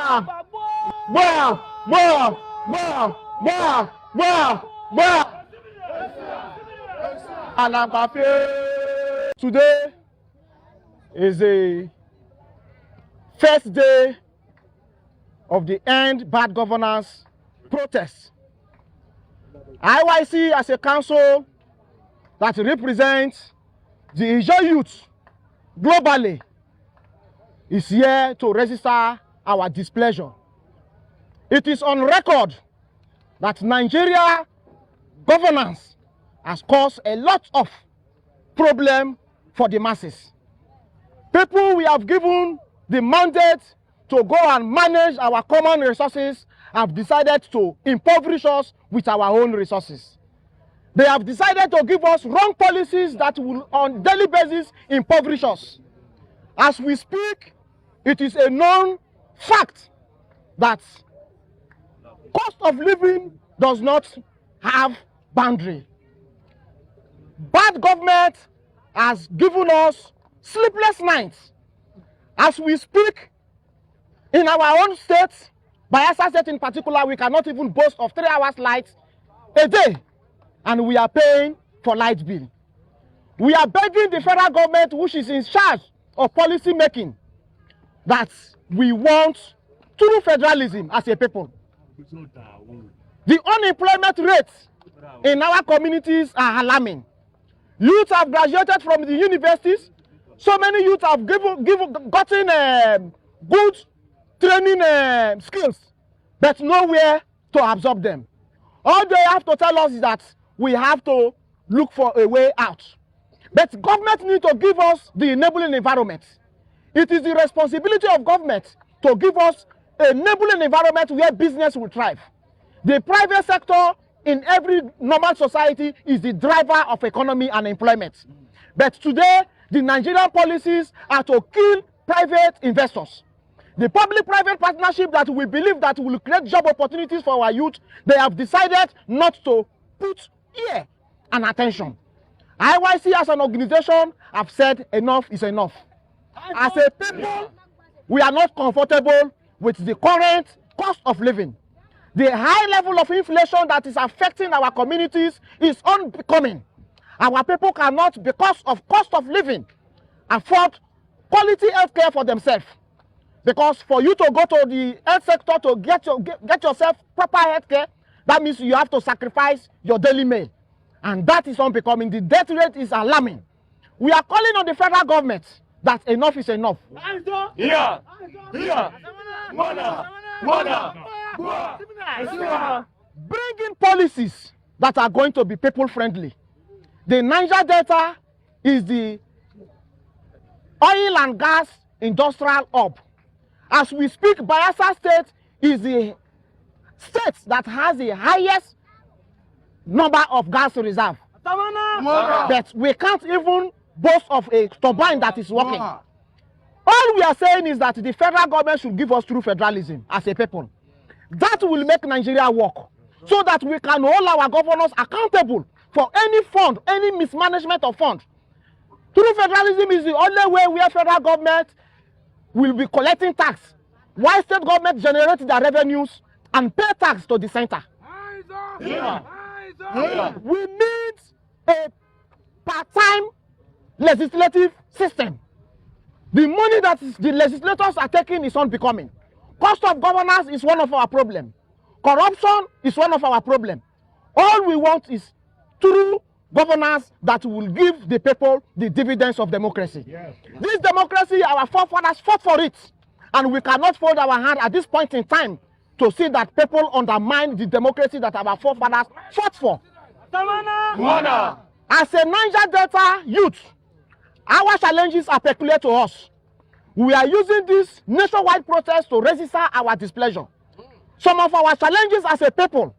Today is the first day of the End Bad Governance protest. IYC as a council that represents the ljaw youth globally is here to register our displeasure. It is on record that Nigeria governance has caused a lot of problem for the masses. People we have given the mandate to go and manage our common resources have decided to impoverish us with our own resources. They have decided to give us wrong policies that will on daily basis impoverish us. As we speak, it is a known fact that cost of living does not have boundary. Bad government has given us sleepless nights. As we speak, in our own state, Bayelsa State in particular, we cannot even boast of 3 hours light a day, and we are paying for light bill. We are begging the federal government, which is in charge of policy making, that we want true federalism as a people. The unemployment rates in our communities are alarming. Youth have graduated from the universities. So many youth have gotten good training skills, but nowhere to absorb them. All they have to tell us is that we have to look for a way out. But government needs to give us the enabling environment. It is the responsibility of government to give us an enabling environment where business will thrive. The private sector in every normal society is the driver of economy and employment. But today, the Nigerian policies are to kill private investors. The public-private partnership that we believe that will create job opportunities for our youth, they have decided not to put ear and attention. IYC as an organization have said enough is enough. As a people, we are not comfortable with the current cost of living. The high level of inflation that is affecting our communities is unbecoming. Our people cannot, because of cost of living, afford quality health care for themselves. Because for you to go to the health sector to get yourself proper health care, that means you have to sacrifice your daily meal. And that is unbecoming. The death rate is alarming. We are calling on the federal government that enough is enough. Bring in policies that are going to be people-friendly. The Niger Delta is the oil and gas industrial hub. As we speak, Bayelsa State is the state that has the highest number of gas reserve. But we can't even boast of a turbine that is working. All we are saying is that the federal government should give us true federalism as a people. That will make Nigeria work, so that we can hold our governors accountable for any fund, any mismanagement of funds. True federalism is the only way where federal government will be collecting tax, while state government generates their revenues and pay tax to the center. We need a part-time legislative system. The money that the legislators are taking is unbecoming. Cost of governance is one of our problems. Corruption is one of our problems. All we want is true governance that will give the people the dividends of democracy. Yes. This democracy, our forefathers fought for it. And we cannot fold our hand at this point in time to see that people undermine the democracy that our forefathers fought for. As a Niger Delta youth, our challenges are peculiar to us. We are using this nationwide protest to register our displeasure. Some of our challenges as a people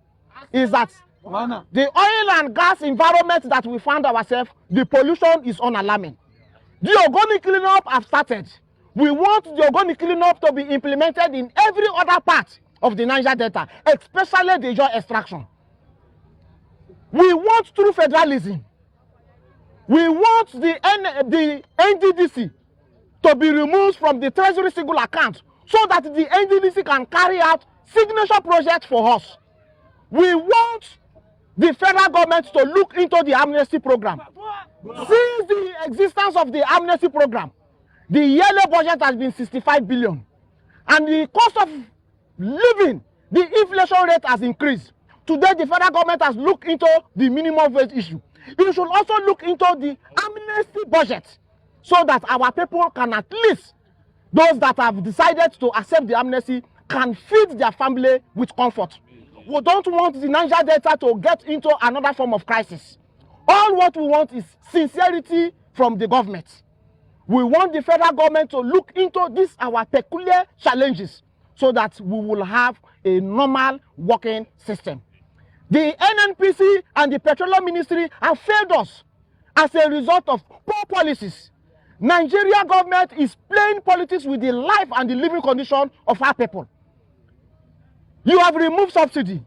is that the oil and gas environment that we find ourselves, the pollution is unalarming. The organic cleanup have started. We want the organic cleanup to be implemented in every other part of the Niger Delta, especially the ljaw extraction. We want true federalism. We want the NDDC to be removed from the treasury single account so that the NDDC can carry out signature projects for us. We want the federal government to look into the amnesty program. Since the existence of the amnesty program, the yearly budget has been 65 billion. And the cost of living, the inflation rate has increased. Today, the federal government has looked into the minimum wage issue. It should also look into the amnesty budget so that our people can, at least those that have decided to accept the amnesty, can feed their family with comfort. We don't want the Niger Delta to get into another form of crisis. All what we want is sincerity from the government. We want the federal government to look into these our peculiar challenges so that we will have a normal working system. The NNPC and the Petroleum Ministry have failed us as a result of poor policies. Nigeria government is playing politics with the life and the living condition of our people. You have removed subsidy.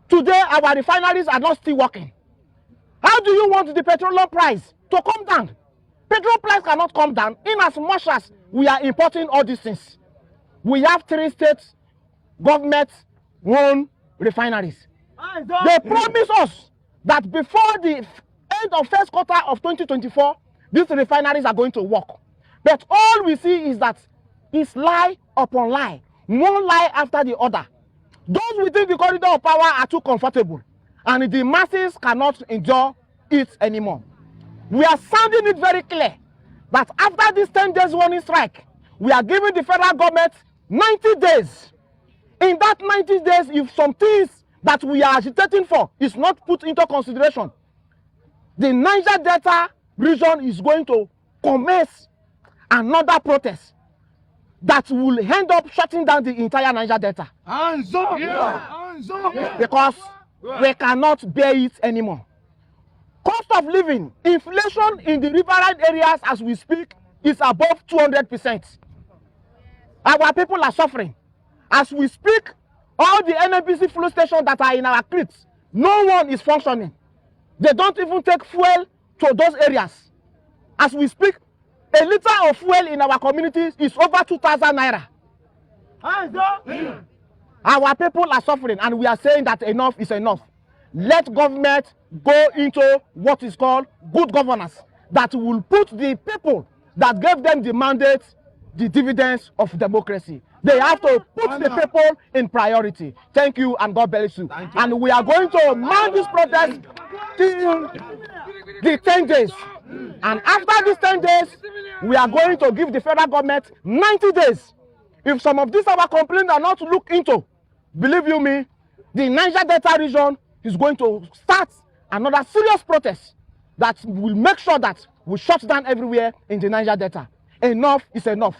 Today, our refineries are not still working. How do you want the petroleum price to come down? Petrol price cannot come down in as much as we are importing all these things. We have 3 states government-owned refineries. They promise us that before the end of first quarter of 2024, these refineries are going to work. But all we see is that it's lie upon lie, one lie after the other. Those within the corridor of power are too comfortable, and the masses cannot endure it anymore. We are sounding it very clear that after this 10 days warning strike, we are giving the federal government 90 days. In that 90 days, if some things that we are agitating for is not put into consideration, the Niger Delta region is going to commence another protest that will end up shutting down the entire Niger Delta. Hands up! Yeah. Hands up! Because we cannot bear it anymore. Cost of living, inflation in the riverine areas as we speak is above 200%. Our people are suffering. As we speak, all the NNPC fuel stations that are in our creeks, no one is functioning. They don't even take fuel to those areas. As we speak, a liter of fuel in our communities is over 2,000 naira. Our people are suffering, and we are saying that enough is enough. Let government go into what is called good governance that will put the people that gave them the mandate, the dividends of democracy. They have to put the people in priority. Thank you, and God bless you. And we are going to mount this protest till the 10 days. And after these 10 days, we are going to give the federal government 90 days. If some of these our complaints are not looked into, believe you me, the Niger Delta region is going to start another serious protest that will make sure that we shut down everywhere in the Niger Delta. Enough is enough.